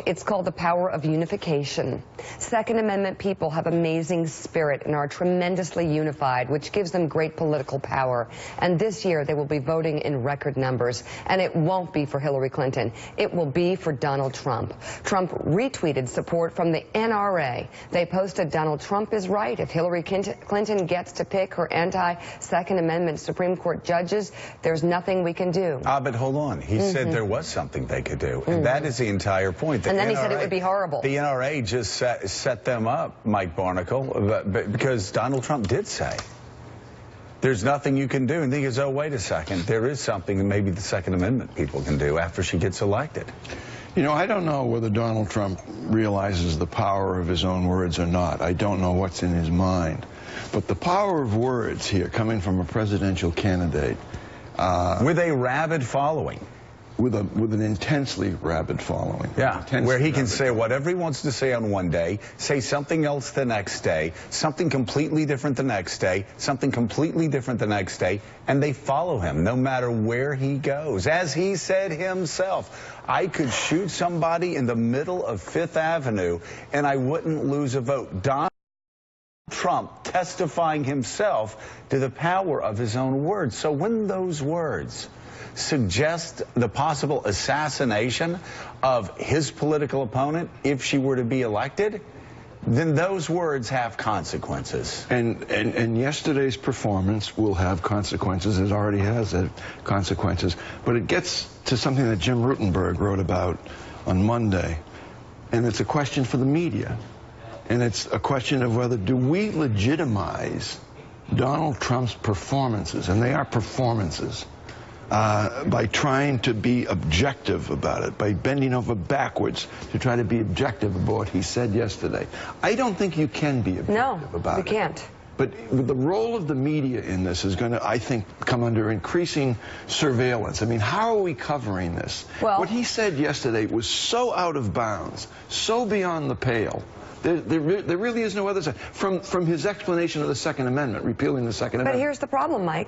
It's called the power of unification. Second Amendment people have amazing spirit and are tremendously unified, which gives them great political power. And this year they will be voting in record numbers. And it won't be for Hillary Clinton. It will be for Donald Trump. Trump retweeted support from the NRA. They posted, "Donald Trump is right. If Hillary Clinton gets to pick her anti-Second Amendment Supreme Court judges, there's nothing we can do." But hold on. He said there was something they could do. And that is the entire point. And then he said it would be horrible. The NRA just set them up, Mike Barnicle, because Donald Trump did say there's nothing you can do. And he goes, oh, wait a second. There is something that maybe the Second Amendment people can do after she gets elected. You know, I don't know whether Donald Trump realizes the power of his own words or not. I don't know what's in his mind. But the power of words here coming from a presidential candidate. With a rabid following. With an intensely rabid following. Yeah, where he can say whatever he wants to say on one day, say something else the next day, something completely different the next day, something completely different the next day, and they follow him no matter where he goes. As he said himself, I could shoot somebody in the middle of Fifth Avenue and I wouldn't lose a vote. Donald Trump testifying himself to the power of his own words. So when those words suggest the possible assassination of his political opponent if she were to be elected, then those words have consequences. And yesterday's performance will have consequences. It already has had consequences. But it gets to something that Jim Rutenberg wrote about on Monday. And it's a question for the media. And it's a question of whether do we legitimize Donald Trump's performances, and they are performances, by trying to be objective about it, by bending over backwards to try to be objective about what he said yesterday. I don't think you can be objective about it. No, you can't. But the role of the media in this is going to, I think, come under increasing surveillance. I mean, how are we covering this? Well, what he said yesterday was so out of bounds, so beyond the pale. There really is no other side. From his explanation of the Second Amendment, repealing the Second Amendment. But here's the problem, Mike.